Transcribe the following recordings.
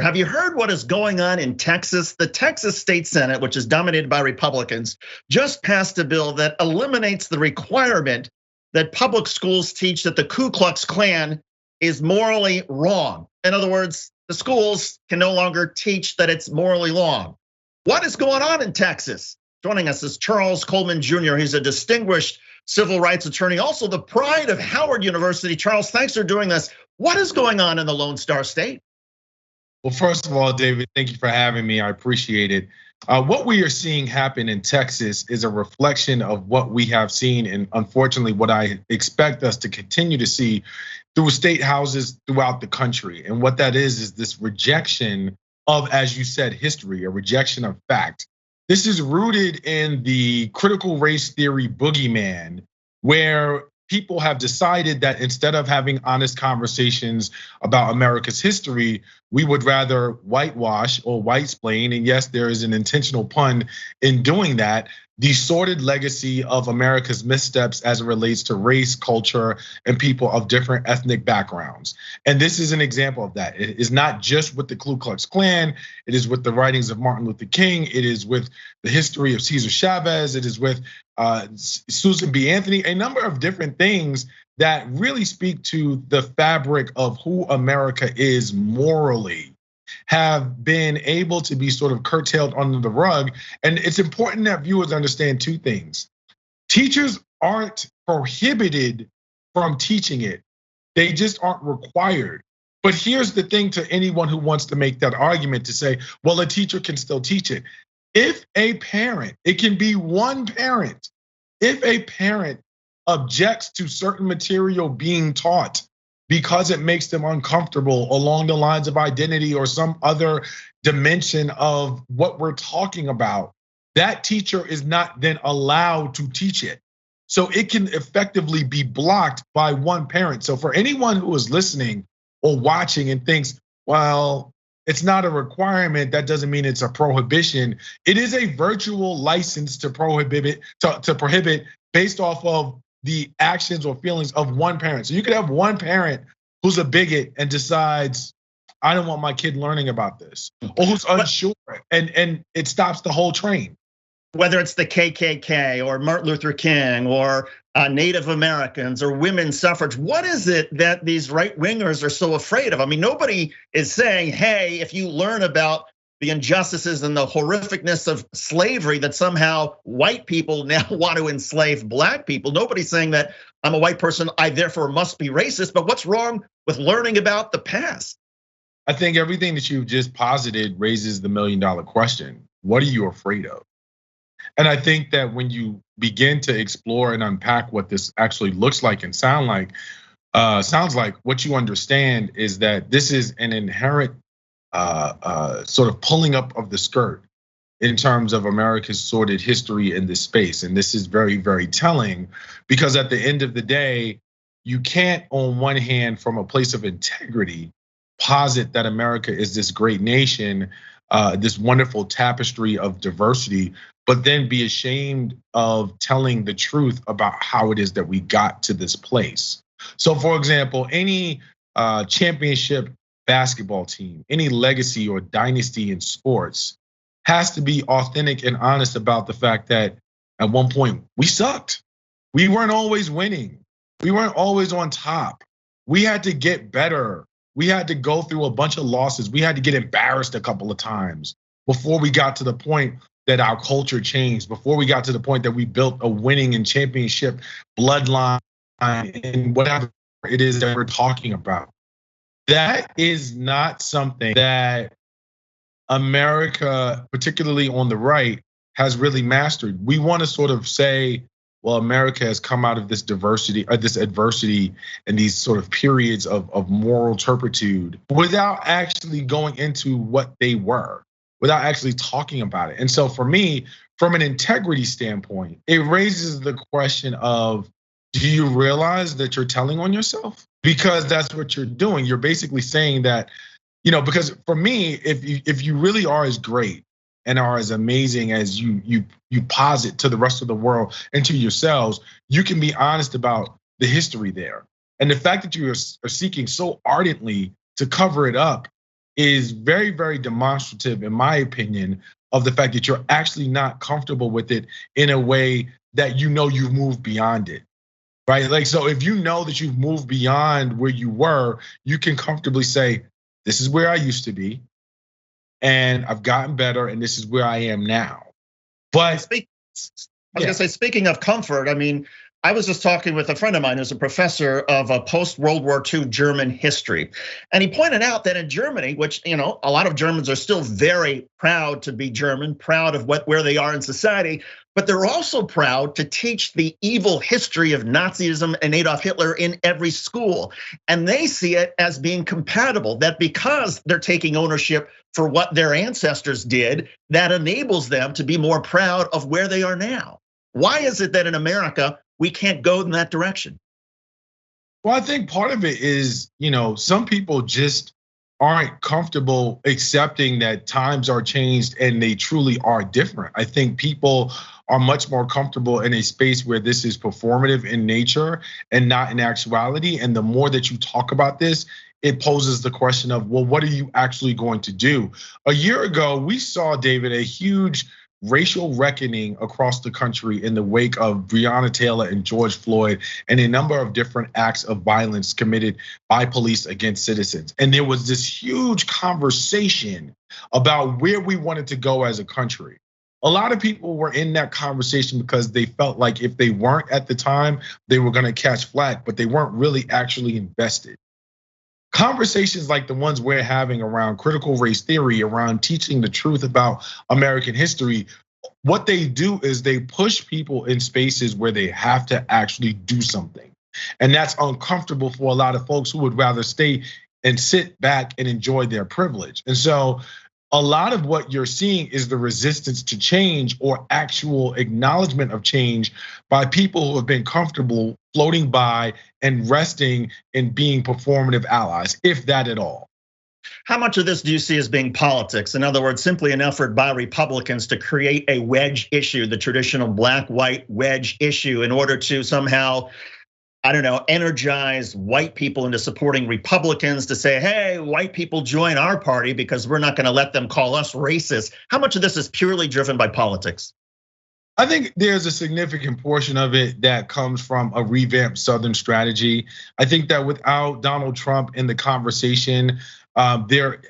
Have you heard what is going on in Texas? The Texas State Senate, which is dominated by Republicans, just passed a bill that eliminates the requirement that public schools teach that the Ku Klux Klan is morally wrong. In other words, the schools can no longer teach that it's morally wrong. What is going on in Texas? Joining us is Charles Coleman Jr. He's a distinguished civil rights attorney, also the pride of Howard University. Charles, thanks for doing this. What is going on in the Lone Star State? Well, first of all, David, thank you for having me. I appreciate it. What we are seeing happen in Texas is a reflection of what we have seen, and unfortunately, what I expect us to continue to see through state houses throughout the country. And what that is this rejection of, as you said, history, a rejection of fact. This is rooted in the critical race theory boogeyman, where people have decided that instead of having honest conversations about America's history, we would rather whitewash or whitesplain, and yes, there is an intentional pun in doing that, the sordid legacy of America's missteps as it relates to race, culture, and people of different ethnic backgrounds. And this is an example of that. It is not just with the Ku Klux Klan, it is with the writings of Martin Luther King, it is with the history of Cesar Chavez, it is with Susan B. Anthony, a number of different things that really speak to the fabric of who America is morally, have been able to be sort of curtailed under the rug. And it's important that viewers understand two things. Teachers aren't prohibited from teaching it. They just aren't required. But here's the thing to anyone who wants to make that argument to say, well, a teacher can still teach it. If a parent, it can be one parent, if a parent objects to certain material being taught because it makes them uncomfortable along the lines of identity or some other dimension of what we're talking about, that teacher is not then allowed to teach it. So it can effectively be blocked by one parent. So for anyone who is listening or watching and thinks, well, it's not a requirement, that doesn't mean it's a prohibition. It is a virtual license to prohibit based off of the actions or feelings of one parent. So you could have one parent who's a bigot and decides, I don't want my kid learning about this, or who's unsure, and it stops the whole train. Whether it's the KKK or Martin Luther King or Native Americans or women's suffrage, what is it that these right wingers are so afraid of? I mean, nobody is saying, hey, if you learn about the injustices and the horrificness of slavery, that somehow white people now want to enslave black people. Nobody's saying that I'm a white person, I therefore must be racist, but what's wrong with learning about the past? I think everything that you've just posited raises the $1 million question. What are you afraid of? And I think that when you begin to explore and unpack what this actually looks like and sounds like, what you understand is that this is an inherent sort of pulling up of the skirt in terms of America's sordid history in this space. And this is very, very telling, because at the end of the day, you can't, on one hand, from a place of integrity, posit that America is this great nation, this wonderful tapestry of diversity, but then be ashamed of telling the truth about how it is that we got to this place. So for example, any championship basketball team, any legacy or dynasty in sports has to be authentic and honest about the fact that at one point we sucked. We weren't always winning. We weren't always on top. We had to get better. We had to go through a bunch of losses. We had to get embarrassed a couple of times before we got to the point that our culture changed, before we got to the point that we built a winning and championship bloodline and whatever it is that we're talking about. That is not something that America, particularly on the right, has really mastered. We want to sort of say, well, America has come out of this diversity, or this adversity, and these sort of periods of moral turpitude without actually going into what they were, without actually talking about it. And so for me, from an integrity standpoint, it raises the question of, do you realize that you're telling on yourself? Because that's what you're doing. You're basically saying that, because for me, if you really are as great and are as amazing as you posit to the rest of the world and to yourselves, you can be honest about the history there. And the fact that you are seeking so ardently to cover it up is very, very demonstrative, in my opinion, of the fact that you're actually not comfortable with it in a way that you know you've moved beyond it. Right? Like, so if you know that you've moved beyond where you were, you can comfortably say, this is where I used to be, and I've gotten better, and this is where I am now. But I was gonna say, speaking of comfort, I mean, I was just talking with a friend of mine who's a professor of post-World War II German history. And he pointed out that in Germany, which, a lot of Germans are still very proud to be German, proud of where they are in society, but they're also proud to teach the evil history of Nazism and Adolf Hitler in every school. And they see it as being compatible, that because they're taking ownership for what their ancestors did, that enables them to be more proud of where they are now. Why is it that in America, we can't go in that direction? Well, I think part of it is, some people just aren't comfortable accepting that times are changed and they truly are different. I think people are much more comfortable in a space where this is performative in nature and not in actuality. And the more that you talk about this, it poses the question of, well, what are you actually going to do? A year ago, we saw, David, a huge racial reckoning across the country in the wake of Breonna Taylor and George Floyd and a number of different acts of violence committed by police against citizens. And there was this huge conversation about where we wanted to go as a country. A lot of people were in that conversation because they felt like if they weren't at the time, they were gonna catch flack, but they weren't really actually invested. Conversations like the ones we're having around critical race theory, around teaching the truth about American history, what they do is they push people in spaces where they have to actually do something. And that's uncomfortable for a lot of folks who would rather stay and sit back and enjoy their privilege. And so a lot of what you're seeing is the resistance to change or actual acknowledgement of change by people who have been comfortable floating by and resting in being performative allies, if that at all. How much of this do you see as being politics? In other words, simply an effort by Republicans to create a wedge issue, the traditional black-white wedge issue, in order to somehow, energize white people into supporting Republicans to say, hey, white people join our party because we're not gonna let them call us racist. How much of this is purely driven by politics? I think there's a significant portion of it that comes from a revamped Southern strategy. I think that without Donald Trump in the conversation, there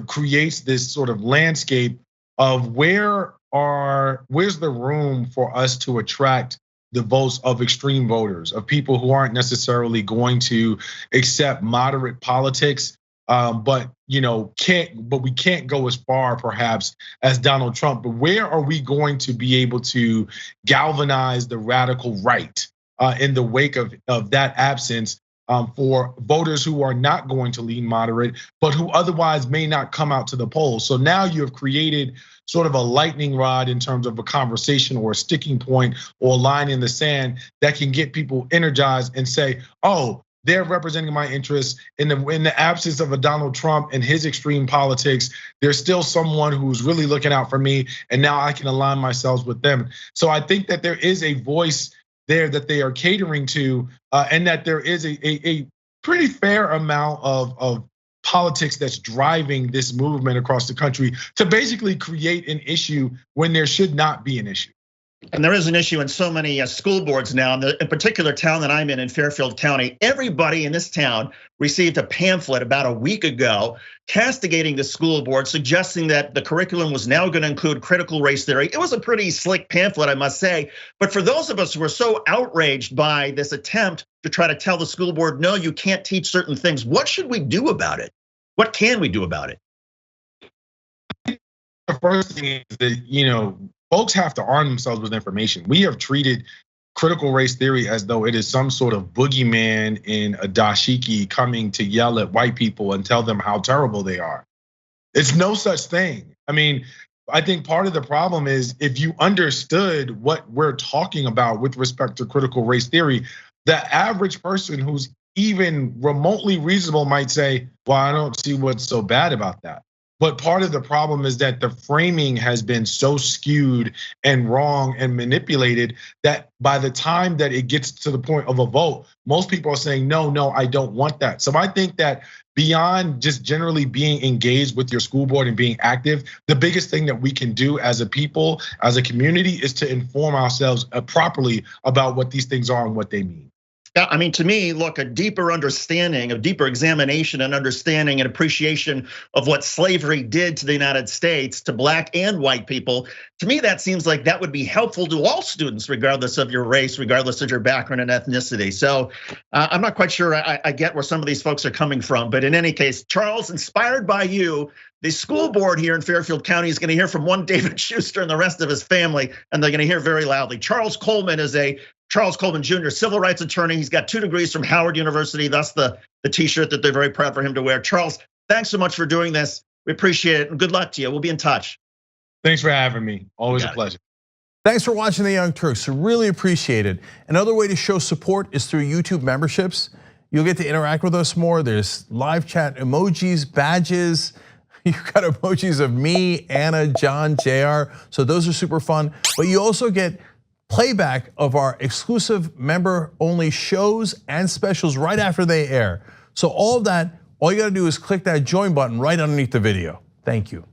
creates this sort of landscape of where's the room for us to attract the votes of extreme voters, of people who aren't necessarily going to accept moderate politics, but we can't go as far perhaps as Donald Trump. But where are we going to be able to galvanize the radical right in the wake of that absence for voters who are not going to lean moderate, but who otherwise may not come out to the polls? So now you have created sort of a lightning rod in terms of a conversation or a sticking point or a line in the sand that can get people energized and say, oh, they're representing my interests in the absence of a Donald Trump and his extreme politics. There's still someone who's really looking out for me, and now I can align myself with them. So I think that there is a voice there that they are catering to, and that there is a pretty fair amount of politics that's driving this movement across the country to basically create an issue when there should not be an issue. And there is an issue in so many school boards now. In the particular town that I'm in Fairfield County, everybody in this town received a pamphlet about a week ago castigating the school board, suggesting that the curriculum was now going to include critical race theory. It was a pretty slick pamphlet, I must say. But for those of us who are so outraged by this attempt to try to tell the school board, no, you can't teach certain things, what should we do about it? What can we do about it? The first thing is that, folks have to arm themselves with information. We have treated critical race theory as though it is some sort of boogeyman in a dashiki coming to yell at white people and tell them how terrible they are. It's no such thing. I mean, I think part of the problem is if you understood what we're talking about with respect to critical race theory, the average person who's even remotely reasonable might say, well, I don't see what's so bad about that. But part of the problem is that the framing has been so skewed and wrong and manipulated that by the time that it gets to the point of a vote, most people are saying, no, I don't want that. So I think that beyond just generally being engaged with your school board and being active, the biggest thing that we can do as a people, as a community, is to inform ourselves properly about what these things are and what they mean. I mean, to me, look, a deeper understanding, a deeper examination and understanding and appreciation of what slavery did to the United States, to black and white people, to me, that seems like that would be helpful to all students, regardless of your race, regardless of your background and ethnicity. So I'm not quite sure I get where some of these folks are coming from, but in any case, Charles, inspired by you, the school board here in Fairfield County is going to hear from one David Shuster and the rest of his family, and they're going to hear very loudly. Charles Coleman is a Charles Coleman Jr., civil rights attorney. He's got 2 degrees from Howard University. That's the t-shirt that they're very proud for him to wear. Charles, thanks so much for doing this. We appreciate it, and good luck to you. We'll be in touch. Thanks for having me. Always a pleasure. Thanks for watching the Young Turks. Really appreciate it. Another way to show support is through YouTube memberships. You'll get to interact with us more. There's live chat emojis, badges. You've got emojis of me, Anna, John, JR. So those are super fun. But you also get playback of our exclusive member-only shows and specials right after they air. So all of that, all you gotta do is click that join button right underneath the video. Thank you.